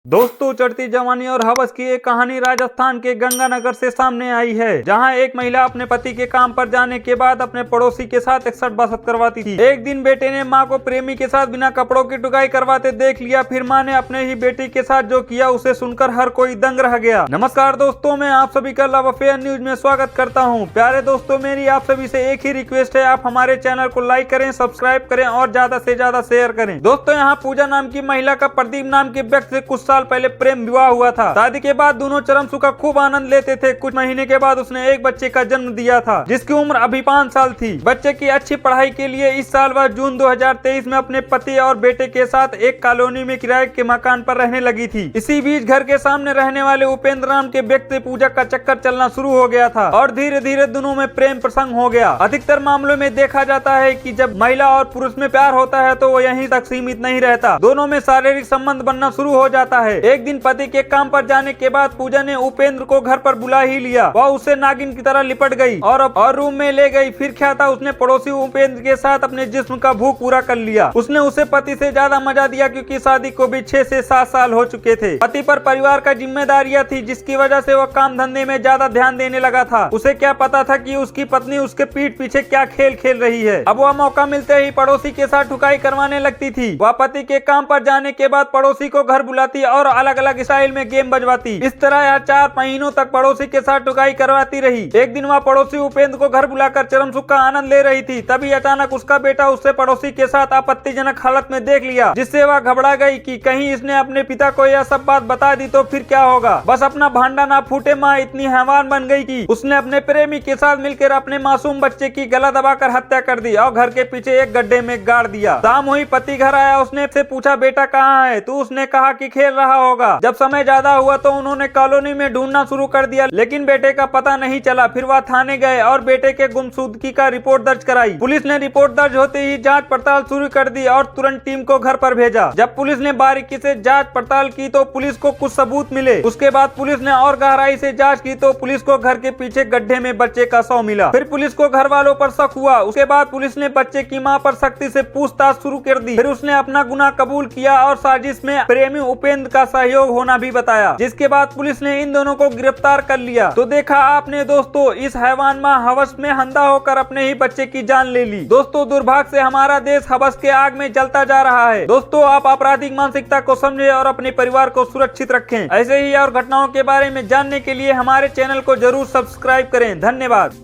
दोस्तों, चढ़ती जवानी और हवस की एक कहानी राजस्थान के गंगानगर से सामने आई है, जहां एक महिला अपने पति के काम पर जाने के बाद अपने पड़ोसी के साथ 61 करवाती थी। एक दिन बेटे ने मां को प्रेमी के साथ बिना कपड़ों की टुकाई करवाते देख लिया। फिर मां ने अपने ही बेटी के साथ जो किया उसे सुनकर हर कोई दंग रह गया। नमस्कार दोस्तों, मैं आप सभी का लव अफेयर न्यूज में स्वागत करता हूँ। प्यारे दोस्तों, मेरी आप सभी से एक ही रिक्वेस्ट है, आप हमारे चैनल को लाइक करें, सब्सक्राइब करें और ज्यादा से ज्यादा शेयर करें। दोस्तों, यहाँ पूजा नाम की महिला का प्रदीप नाम के व्यक्ति से कुछ साल पहले प्रेम विवाह हुआ था। शादी के बाद दोनों चरम सुख का खूब आनंद लेते थे। कुछ महीने के बाद उसने एक बच्चे का जन्म दिया था, जिसकी उम्र अभी 5 साल थी। बच्चे की अच्छी पढ़ाई के लिए इस साल वह जून 2023 में अपने पति और बेटे के साथ एक कॉलोनी में किराए के मकान पर रहने लगी थी। इसी बीच घर के सामने रहने वाले उपेंद्र नाम के व्यक्ति पूजा का चक्कर चलना शुरू हो गया था और धीरे धीरे दोनों में प्रेम प्रसंग हो गया। अधिकतर मामलों में देखा जाता है कि जब महिला और पुरुष में प्यार होता है तो वो यहीं तक सीमित नहीं रहता, दोनों में शारीरिक संबंध बनना शुरू हो जाता है। एक दिन पति के काम पर जाने के बाद पूजा ने उपेंद्र को घर पर बुला ही लिया। वह उससे नागिन की तरह लिपट गई और रूम में ले गई। फिर क्या था, उसने पड़ोसी उपेंद्र के साथ अपने जिस्म का भूख पूरा कर लिया। उसने उसे पति से ज्यादा मजा दिया, क्योंकि शादी को भी 6 से 7 साल हो चुके थे। पति पर परिवार का जिम्मेदारियां थी, जिसकी वजह से वह काम धंधे में ज्यादा ध्यान देने लगा था। उसे क्या पता था कि उसकी पत्नी उसके पीठ पीछे क्या खेल खेल रही है। अब वह मौका मिलते ही पड़ोसी के साथ ठुकाई करवाने लगती थी। वह पति के काम पर जाने के बाद पड़ोसी को घर बुलाती और अलग अलग स्टाइल में गेम बजवाती। इस तरह यह 4 महीनों तक पड़ोसी के साथ टुकाई करवाती रही। एक दिन वह पड़ोसी उपेंद्र को घर बुलाकर चरम सुख का आनंद ले रही थी। तभी अचानक उसका बेटा उससे पड़ोसी के साथ आपत्तिजनक हालत में देख लिया, जिससे वह घबरा गई कि कहीं इसने अपने पिता को यह सब बात बता दी तो फिर क्या होगा। बस अपना भांडा ना फूटे, माँ इतनी हैवान बन गई कि उसने अपने प्रेमी के साथ मिलकर अपने मासूम बच्चे की गला दबाकर हत्या कर दी और घर के पीछे एक गड्ढे में गाड़ दिया। शाम हुई, पति घर आया। उसने से पूछा, बेटा कहाँ है? तो उसने कहा कि खेल रहा होगा। जब समय ज्यादा हुआ तो उन्होंने कॉलोनी में ढूंढना शुरू कर दिया, लेकिन बेटे का पता नहीं चला। फिर वह थाने गए और बेटे के गुमशुदगी का रिपोर्ट दर्ज कराई। पुलिस ने रिपोर्ट दर्ज होते ही जांच पड़ताल शुरू कर दी और तुरंत टीम को घर पर भेजा। जब पुलिस ने बारीकी से जांच पड़ताल की तो पुलिस को कुछ सबूत मिले। उसके बाद पुलिस ने और गहराई से जांच की तो पुलिस को घर के पीछे गड्ढे में बच्चे का शव मिला। फिर पुलिस को घर वालों पर शक हुआ। उसके बाद पुलिस ने बच्चे की मां पर सख्ती से पूछताछ शुरू कर दी। फिर उसने अपना गुनाह कबूल किया और साजिश में प्रेमी उपेंद्र का सहयोग होना भी बताया, जिसके बाद पुलिस ने इन दोनों को गिरफ्तार कर लिया। तो देखा आपने दोस्तों, इस हैवान मां हवस में अंधा होकर अपने ही बच्चे की जान ले ली। दोस्तों, दुर्भाग्य से हमारा देश हवस के आग में जलता जा रहा है। दोस्तों, आप आपराधिक मानसिकता को समझें और अपने परिवार को सुरक्षित रखें। ऐसे ही और घटनाओं के बारे में जानने के लिए हमारे चैनल को जरूर सब्सक्राइब करें। धन्यवाद।